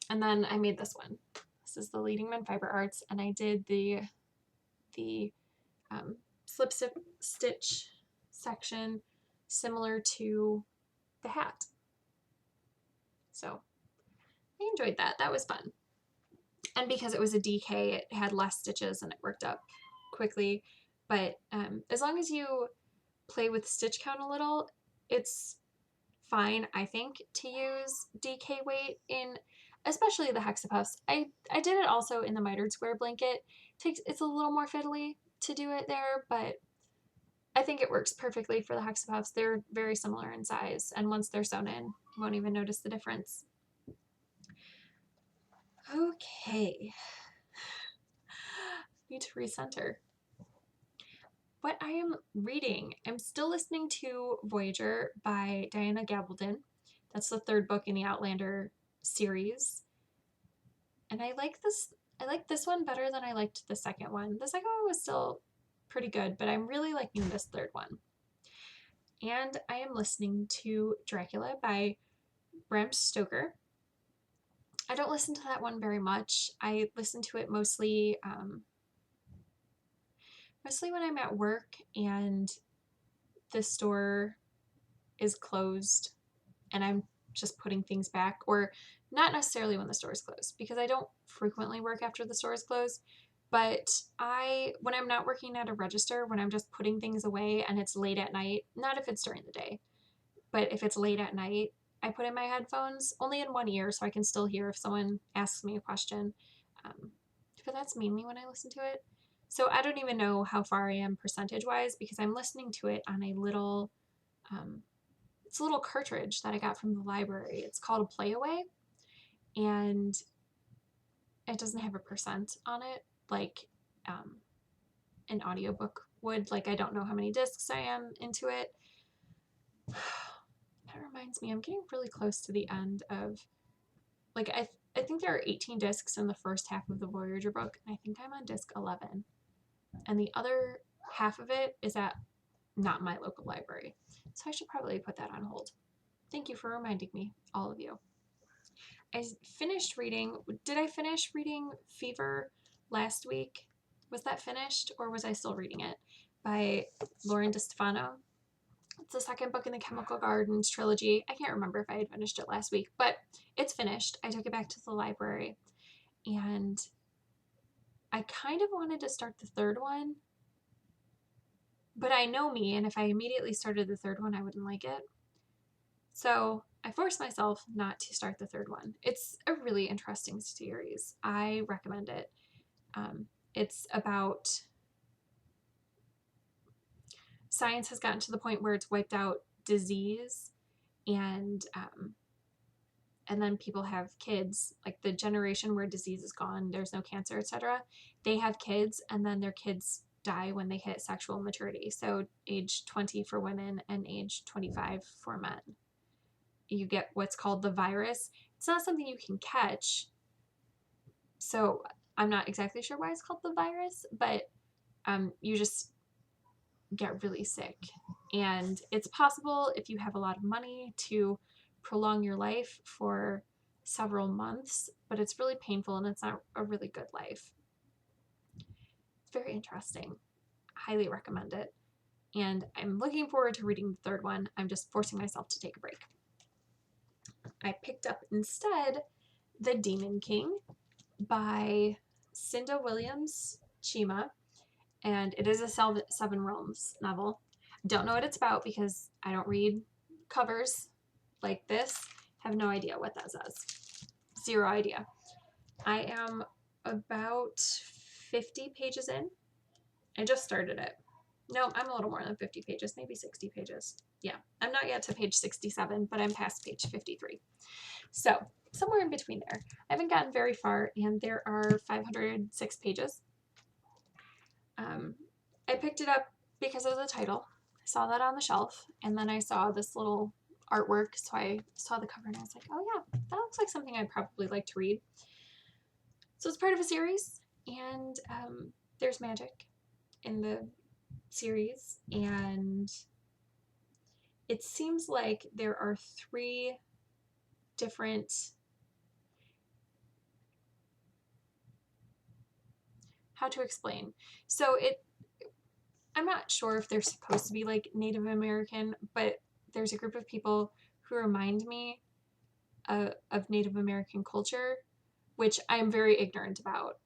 Speaker 1: And then I made this one. This is the Leading Men Fiber Arts, and I did the slip stitch section similar to the hat. So I enjoyed that. That was fun. And because it was a DK, it had less stitches and it worked up quickly. But as long as you play with stitch count a little, it's fine, I think, to use DK weight in, especially the hexapuffs. I did it also in the mitered square blanket. It's a little more fiddly to do it there, but I think it works perfectly for the hexapuffs. They're very similar in size, and once they're sewn in, you won't even notice the difference. Okay. Need to recenter. What I am reading, I'm still listening to Voyager by Diana Gabaldon. That's the third book in the Outlander series. And I like this one better than I liked the second one. The second one was still pretty good, but I'm really liking this third one. And I am listening to Dracula by Bram Stoker. I don't listen to that one very much. I listen to it mostly when I'm at work and the store is closed and I'm just putting things back, or not necessarily when the store is closed, because I don't frequently work after the store is closed. But when I'm not working at a register, when I'm just putting things away and it's late at night, not if it's during the day, but if it's late at night, I put in my headphones only in one ear so I can still hear if someone asks me a question. But that's mainly when I listen to it. So I don't even know how far I am percentage wise because I'm listening to it on a little, it's a little cartridge that I got from the library. It's called a Playaway, and it doesn't have a percent on it like an audiobook would. Like, I don't know how many discs I am into it. That reminds me, I'm getting really close to the end of, like, I think there are 18 discs in the first half of the Voyager book, and I think I'm on disc 11. And the other half of it is at not my local library. So I should probably put that on hold. Thank you for reminding me, all of you. I finished reading, did I finish reading Fever last week? Was that finished, or was I still reading it? By Lauren DeStefano. It's the second book in the Chemical Gardens trilogy. I can't remember if I had finished it last week, but it's finished. I took it back to the library, and I kind of wanted to start the third one, but I know me, and if I immediately started the third one, I wouldn't like it. So I forced myself not to start the third one. It's a really interesting series. I recommend it. It's about science has gotten to the point where it's wiped out disease, and then people have kids, like the generation where disease is gone, there's no cancer, etc. They have kids, and then their kids die when they hit sexual maturity. So age 20 for women and age 25 for men. You get what's called the virus. It's not something you can catch, so I'm not exactly sure why it's called the virus, but you just get really sick. And it's possible, if you have a lot of money, to prolong your life for several months, but it's really painful and it's not a really good life. It's very interesting. Highly recommend it. And I'm looking forward to reading the third one. I'm just forcing myself to take a break. I picked up instead The Demon King by Cinda Williams Chima, and it is a Seven Realms novel. Don't know what it's about because I don't read covers like this. Have no idea what that says. Zero idea. I am about 50 pages in. I just started it. No, I'm a little more than 50 pages, maybe 60 pages. Yeah, I'm not yet to page 67, but I'm past page 53. So somewhere in between there. I haven't gotten very far, and there are 506 pages. I picked it up because of the title. I saw that on the shelf, and then I saw this little artwork, so I saw the cover and I was like, oh yeah, that looks like something I'd probably like to read. So it's part of a series, and there's magic in the series, and it seems like there are 3 different how to explain. So I'm not sure if they're supposed to be like Native American, but there's a group of people who remind me of Native American culture, which I'm very ignorant about.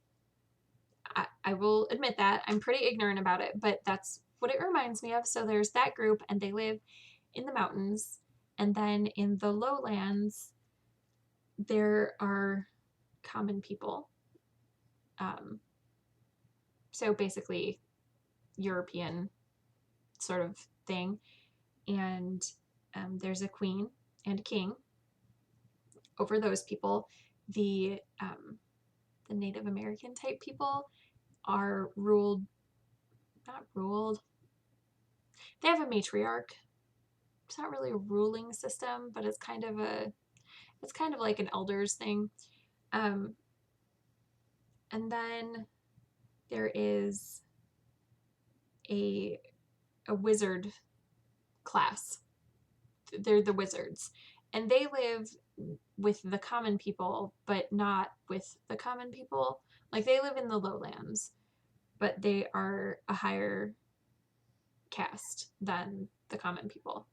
Speaker 1: I will admit that I'm pretty ignorant about it, but that's what it reminds me of. So there's that group, and they live in the mountains, and then in the lowlands there are common people. So basically European sort of thing, and there's a queen and a king over those people. The Native American type people are not ruled. They have a matriarch. It's not really a ruling system, but it's kind of like an elders thing. And then there is a wizard class. They're the wizards, and they live with the common people, but not with the common people. Like, they live in the lowlands, but they are a higher caste than the common people.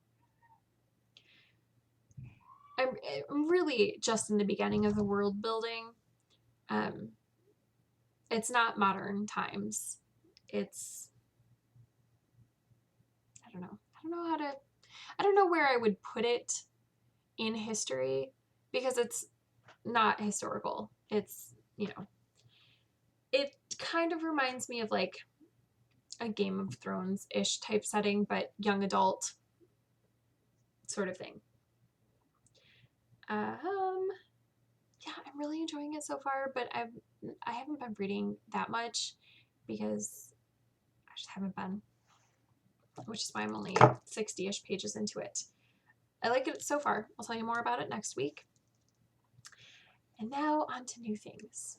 Speaker 1: I'm really just in the beginning of the world building. It's not modern times. It's, I don't know where I would put it in history, because it's not historical. It's, it kind of reminds me of like a Game of Thrones-ish type setting, but young adult sort of thing. Yeah, I'm really enjoying it so far, but I haven't been reading that much because just haven't been, which is why I'm only 60-ish pages into it. I like it so far. I'll tell you more about it next week. And now on to new things.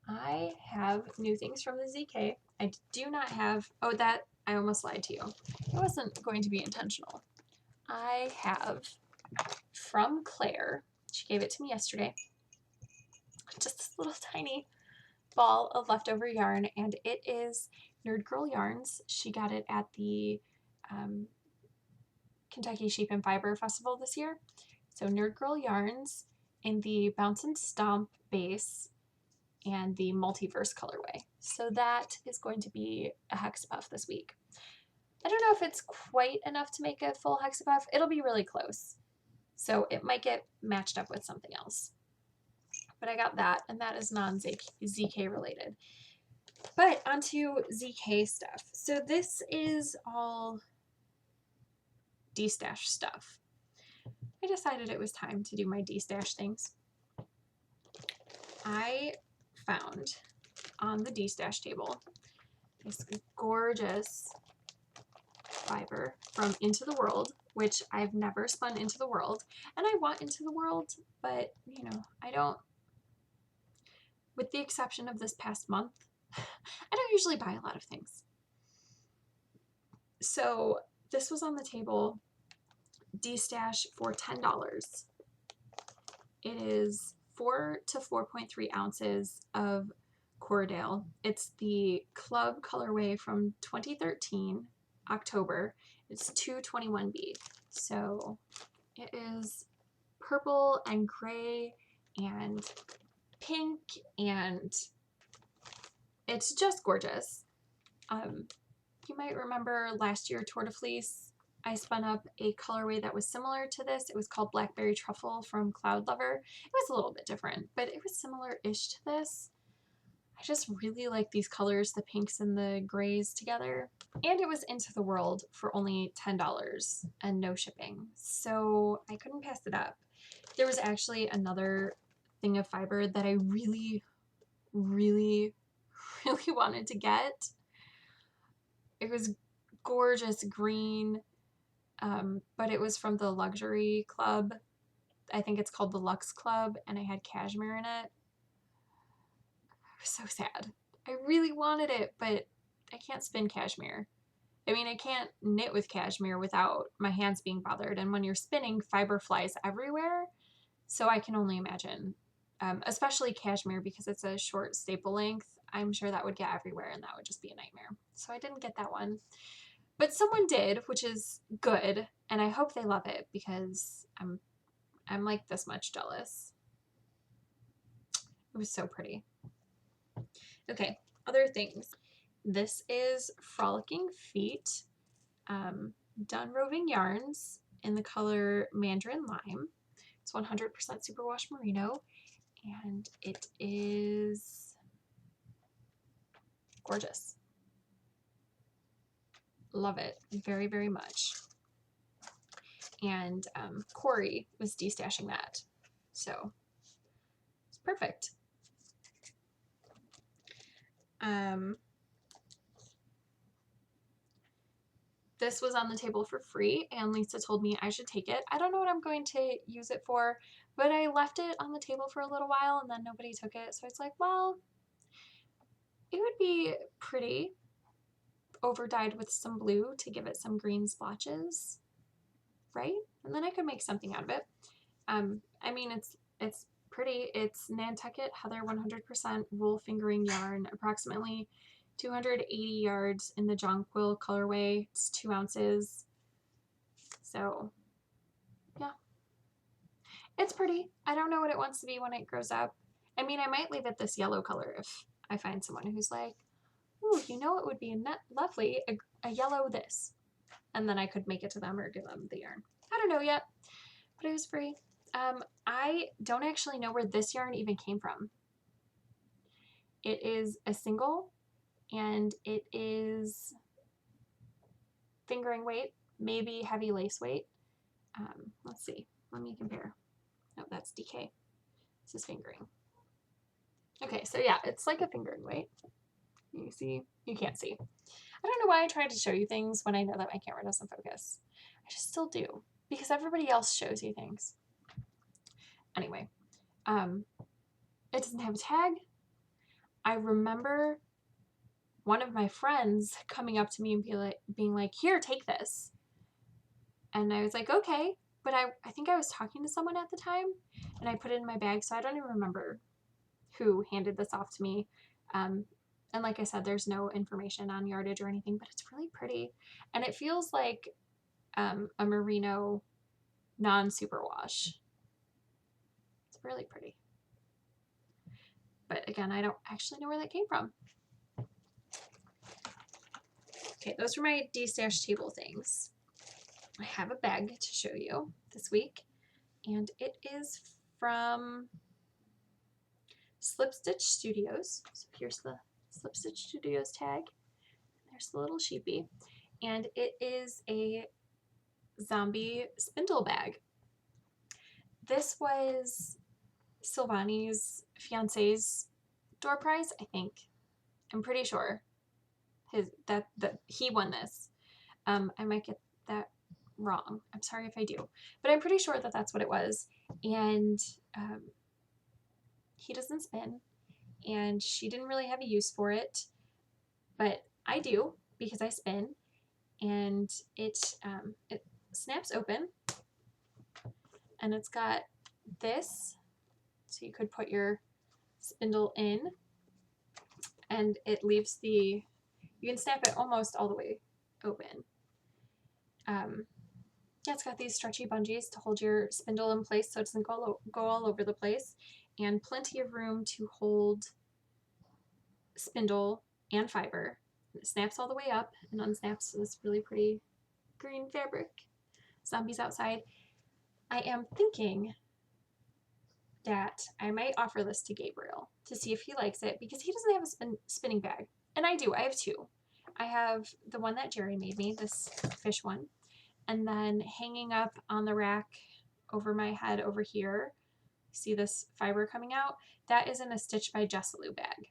Speaker 1: I have new things from the ZK. I do not have, oh, that, I almost lied to you. It wasn't going to be intentional. I have from Claire, she gave it to me yesterday, just this little tiny ball of leftover yarn, and it is Nerd Girl Yarns. She got it at the Kentucky Sheep and Fiber Festival this year. So Nerd Girl Yarns in the Bounce and Stomp base and the Multiverse colorway. So that is going to be a hex puff this week. I don't know if it's quite enough to make a full hex puff. It'll be really close. So it might get matched up with something else. But I got that, and that is non-ZK related. But onto ZK stuff. So this is all D-stash stuff. I decided it was time to do my D-stash things. I found on the D-stash table this gorgeous fiber from Into the World, which I've never spun Into the World, and I want Into the World, but you know, I don't, with the exception of this past month, I don't usually buy a lot of things. So this was on the table, D-stash for $10. It is 4 to 4.3 ounces of Cordale. It's the club colorway from 2013, October. It's 221B. So it is purple and gray and pink, and it's just gorgeous. You might remember last year, Tour de Fleece, I spun up a colorway that was similar to this. It was called Blackberry Truffle from Cloud Lover. It was a little bit different, but it was similar-ish to this. I just really like these colors, the pinks and the grays together. And it was Into the World for only $10 and no shipping. So I couldn't pass it up. There was actually another thing of fiber that I really, really, really wanted to get. It was gorgeous green, but it was from the luxury club. I think it's called the Luxe Club, and I had cashmere in it. I was so sad. I really wanted it, but I can't spin cashmere. I mean, I can't knit with cashmere without my hands being bothered, and when you're spinning, fiber flies everywhere, so I can only imagine, especially cashmere because it's a short staple length. I'm sure that would get everywhere, and that would just be a nightmare. So I didn't get that one. But someone did, which is good, and I hope they love it because I'm like this much jealous. It was so pretty. Okay, other things. This is Frolicking Feet, Done Roving Yarns in the color Mandarin Lime. It's 100% superwash merino, and it is gorgeous. Love it very, very much. And Corey was destashing that, so it's perfect. This was on the table for free, and Lisa told me I should take it. I don't know what I'm going to use it for, but I left it on the table for a little while, and then nobody took it, so it's like, well, it would be pretty over dyed with some blue to give it some green splotches, right? And then I could make something out of it. I mean, it's pretty. It's Nantucket Heather 100% wool fingering yarn, approximately 280 yards in the jonquil colorway. It's 2 ounces. So, yeah. It's pretty. I don't know what it wants to be when it grows up. I mean, I might leave it this yellow color if I find someone who's like, ooh, you know it would be lovely, a yellow this. And then I could make it to them or give them the yarn. I don't know yet, but it was free. I don't actually know where this yarn even came from. It is a single, and it is fingering weight, maybe heavy lace weight. Let's see. Let me compare. No, that's DK. This is fingering. Okay, so yeah, it's like a fingering weight. You see? You can't see. I don't know why I try to show you things when I know that my camera doesn't focus. I just still do because everybody else shows you things. Anyway, it doesn't have a tag. I remember one of my friends coming up to me and being like, here, take this. And I was like, okay. But I think I was talking to someone at the time and I put it in my bag. So I don't even remember who handed this off to me. And like I said, there's no information on yardage or anything, but it's really pretty. And it feels like a merino non-superwash. It's really pretty. But again, I don't actually know where that came from. Okay, those were my de-stash table things. I have a bag to show you this week, and it is from Slip Stitch Studios. So here's the Slip Stitch Studios tag. There's the little sheepy, and it is a zombie spindle bag. This was Silvani's fiance's door prize, I think. I'm pretty sure that he won this. I might get that wrong. I'm sorry if I do, but I'm pretty sure that that's what it was. And he doesn't spin, and she didn't really have a use for it, but I do because I spin, and it snaps open, and it's got this, so you could put your spindle in, and it leaves you can snap it almost all the way open. Yeah, it's got these stretchy bungees to hold your spindle in place so it doesn't go all over the place, and plenty of room to hold spindle and fiber. It snaps all the way up and unsnaps this really pretty green fabric. Zombies outside. I am thinking that I might offer this to Gabriel to see if he likes it because he doesn't have a spinning bag. And I do. I have two. I have the one that Jerry made me, this fish one, and then hanging up on the rack over my head over here, see this fiber coming out? That is in a Stitch by Jessalou bag.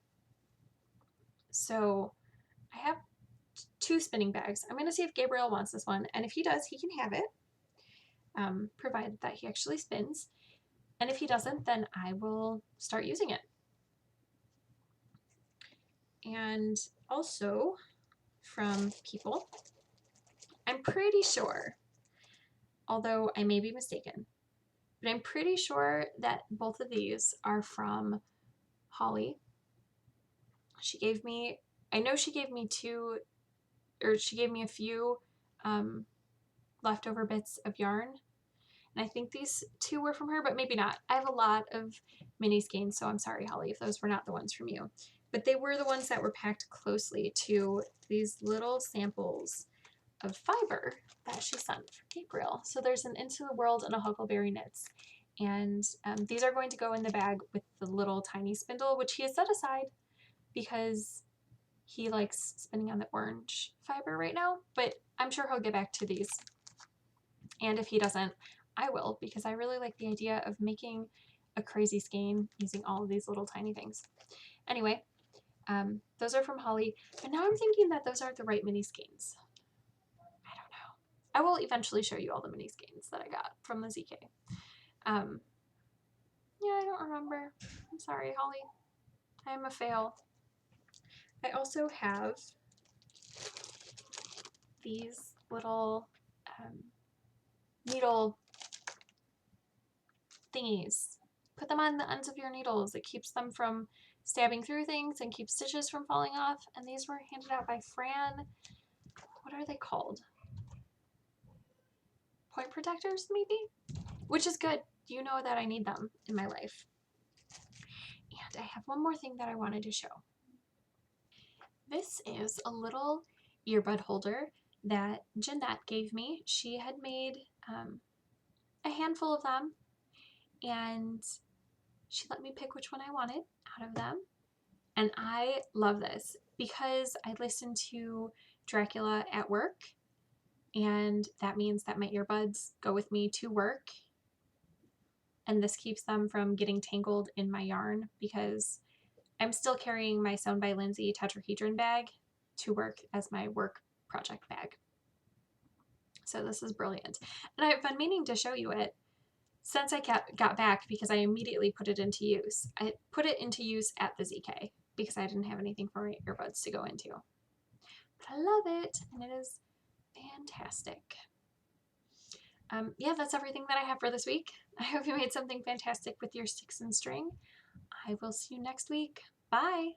Speaker 1: So I have two spinning bags. I'm going to see if Gabriel wants this one, and if he does, he can have it, provided that he actually spins. And if he doesn't, then I will start using it. And also from people, I'm pretty sure, although I may be mistaken, but I'm pretty sure that both of these are from Holly. I know she gave me she gave me a few leftover bits of yarn. And I think these two were from her, but maybe not. I have a lot of mini skeins, so I'm sorry, Holly, if those were not the ones from you. But they were the ones that were packed closely to these little samples of fiber that she sent for Gabriel. So there's an Into the World and a Huckleberry Knits. And these are going to go in the bag with the little tiny spindle, which he has set aside because he likes spinning on the orange fiber right now. But I'm sure he'll get back to these. And if he doesn't, I will, because I really like the idea of making a crazy skein using all of these little tiny things. Anyway, those are from Holly, but now I'm thinking that those aren't the right mini skeins. I don't know. I will eventually show you all the mini skeins that I got from the ZK. Yeah, I don't remember. I'm sorry, Holly. I am a fail. I also have these little needle thingies. Put them on the ends of your needles. It keeps them from stabbing through things and keeps stitches from falling off. And these were handed out by Fran. What are they called? Point protectors, maybe? Which is good. You know that I need them in my life. And I have one more thing that I wanted to show. This is a little earbud holder that Jeanette gave me. She had made a handful of them, and she let me pick which one I wanted out of them. And I love this because I listen to Dracula at work, and that means that my earbuds go with me to work, and this keeps them from getting tangled in my yarn because I'm still carrying my Sewn by Lindsay tetrahedron bag to work as my work project bag. So this is brilliant. And I've been meaning to show you it since I got back because I immediately put it into use. I put it into use at the ZK because I didn't have anything for my earbuds to go into. But I love it, and it is fantastic. Yeah, that's everything that I have for this week. I hope you made something fantastic with your sticks and string. I will see you next week. Bye.